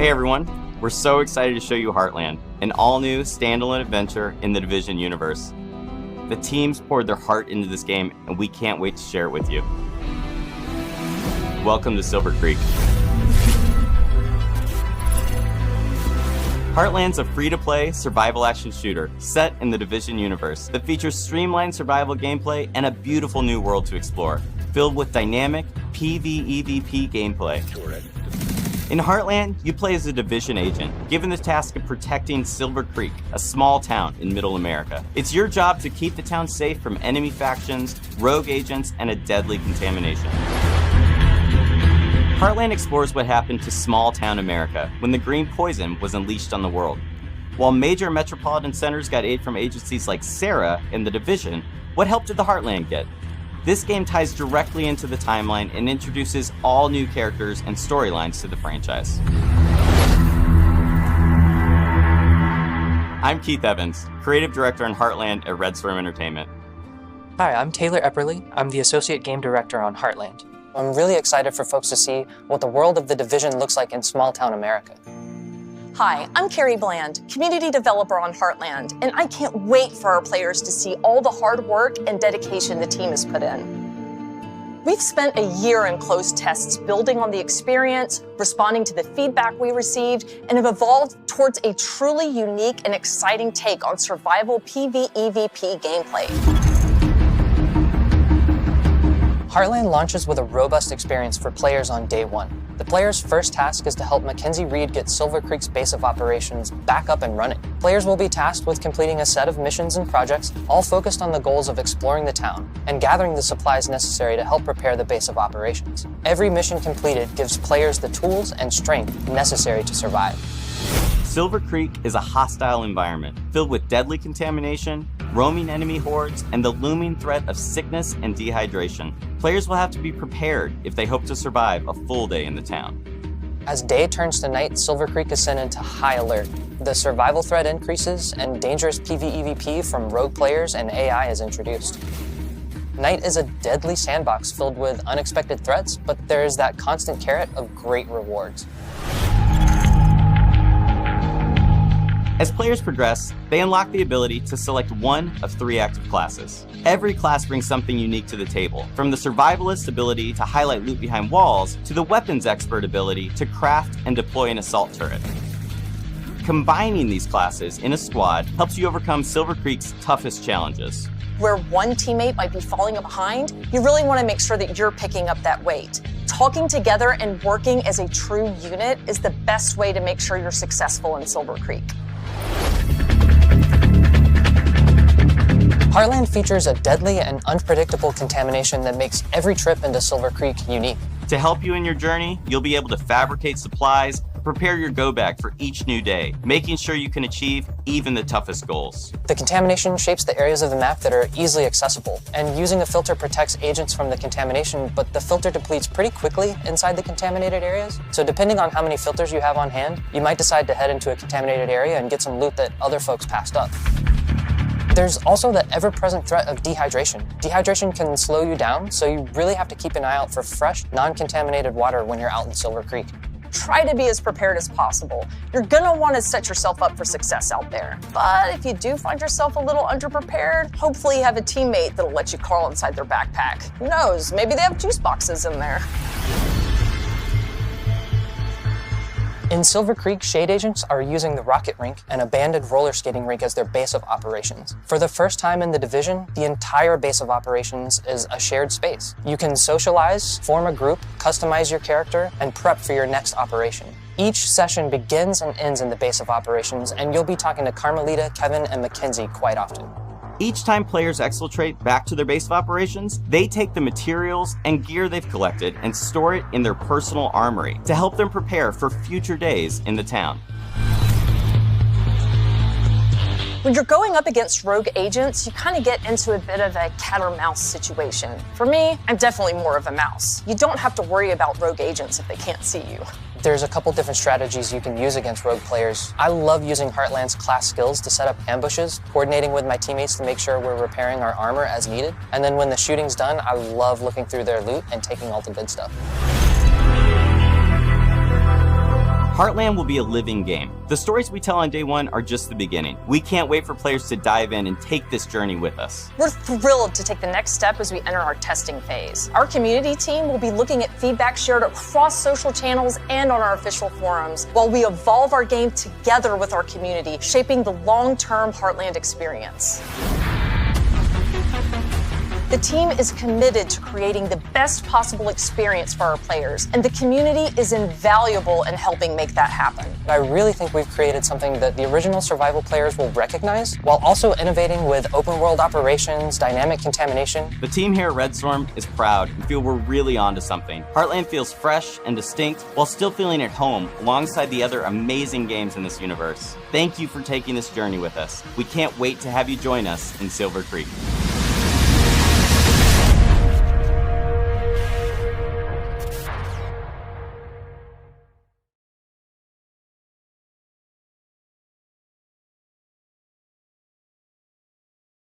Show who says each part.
Speaker 1: Hey everyone, we're so excited to show you Heartland, an all-new standalone adventure in the Division universe. The teams poured their heart into this game, and we can't wait to share it with you. Welcome to Silver Creek. Heartland's a free-to-play survival action shooter set in the Division universe that features streamlined survival gameplay and a beautiful new world to explore, filled with dynamic PvEvP gameplay. In Heartland, you play as a Division agent, given the task of protecting Silver Creek, a small town in Middle America. It's your job to keep the town safe from enemy factions, rogue agents, and a deadly contamination. Heartland explores what happened to small-town America when the green poison was unleashed on the world. While major metropolitan centers got aid from agencies like Sarah in the Division, what help did the Heartland get? This game ties directly into the timeline and introduces all new characters and storylines to the franchise. I'm Keith Evans, Creative Director on Heartland at Red Storm Entertainment.
Speaker 2: Hi, I'm Taylor Epperly. I'm the Associate Game Director on Heartland. I'm really excited for folks to see what the world of the Division looks like in small-town America.
Speaker 3: Hi, I'm Carrie Bland, Community Developer on Heartland, and I can't wait for our players to see all the hard work and dedication the team has put in. We've spent a year in closed tests building on the experience, responding to the feedback we received, and have evolved towards a truly unique and exciting take on survival PvEvP gameplay.
Speaker 2: Heartland launches with a robust experience for players on day one. The player's first task is to help Mackenzie Reed get Silver Creek's base of operations back up and running. Players will be tasked with completing a set of missions and projects, all focused on the goals of exploring the town and gathering the supplies necessary to help prepare the base of operations. Every mission completed gives players the tools and strength necessary to survive.
Speaker 1: Silver Creek is a hostile environment filled with deadly contamination, roaming enemy hordes, and the looming threat of sickness and dehydration. Players will have to be prepared if they hope to survive a full day in the town.
Speaker 2: As day turns to night, Silver Creek is sent into high alert. The survival threat increases, and dangerous PvEvP from rogue players and AI is introduced. Night is a deadly sandbox filled with unexpected threats, but there is that constant carrot of great rewards.
Speaker 1: As players progress, they unlock the ability to select one of 3 active classes. Every class brings something unique to the table, from the survivalist ability to highlight loot behind walls, to the weapons expert ability to craft and deploy an assault turret. Combining these classes in a squad helps you overcome Silver Creek's toughest challenges.
Speaker 3: Where one teammate might be falling behind, you really want to make sure that you're picking up that weight. Talking together and working as a true unit is the best way to make sure you're successful in Silver Creek.
Speaker 2: Heartland features a deadly and unpredictable contamination that makes every trip into Silver Creek unique.
Speaker 1: To help you in your journey, you'll be able to fabricate supplies, prepare your go bag for each new day, making sure you can achieve even the toughest goals.
Speaker 2: The contamination shapes the areas of the map that are easily accessible, and using a filter protects agents from the contamination, but the filter depletes pretty quickly inside the contaminated areas. So depending on how many filters you have on hand, you might decide to head into a contaminated area and get some loot that other folks passed up. There's also the ever-present threat of dehydration. Dehydration can slow you down, so you really have to keep an eye out for fresh, non-contaminated water when you're out in Silver Creek.
Speaker 3: Try to be as prepared as possible. You're gonna want to set yourself up for success out there. But if you do find yourself a little underprepared, hopefully you have a teammate that'll let you crawl inside their backpack. Who knows, maybe they have juice boxes in there.
Speaker 2: In Silver Creek, Shade Agents are using the rocket rink and abandoned roller skating rink as their base of operations. For the first time in the Division, the entire base of operations is a shared space. You can socialize, form a group, customize your character, and prep for your next operation. Each session begins and ends in the base of operations, and you'll be talking to Carmelita, Kevin, and Mackenzie quite often.
Speaker 1: Each time players exfiltrate back to their base of operations, they take the materials and gear they've collected and store it in their personal armory to help them prepare for future days in the town.
Speaker 3: When you're going up against rogue agents, you kind of get into a bit of a cat or mouse situation. For me, I'm definitely more of a mouse. You don't have to worry about rogue agents if they can't see you.
Speaker 2: There's a couple different strategies you can use against rogue players. I love using Heartland's class skills to set up ambushes, coordinating with my teammates to make sure we're repairing our armor as needed. And then when the shooting's done, I love looking through their loot and taking all the good stuff.
Speaker 1: Heartland will be a living game. The stories we tell on day one are just the beginning. We can't wait for players to dive in and take this journey with us.
Speaker 3: We're thrilled to take the next step as we enter our testing phase. Our community team will be looking at feedback shared across social channels and on our official forums, while we evolve our game together with our community, shaping the long-term Heartland experience. The team is committed to creating the best possible experience for our players, and the community is invaluable in helping make that happen.
Speaker 2: I really think we've created something that the original survival players will recognize, while also innovating with open world operations, dynamic contamination.
Speaker 1: The team here at Red Storm is proud and feel we're really onto something. Heartland feels fresh and distinct while still feeling at home alongside the other amazing games in this universe. Thank you for taking this journey with us. We can't wait to have you join us in Silver Creek.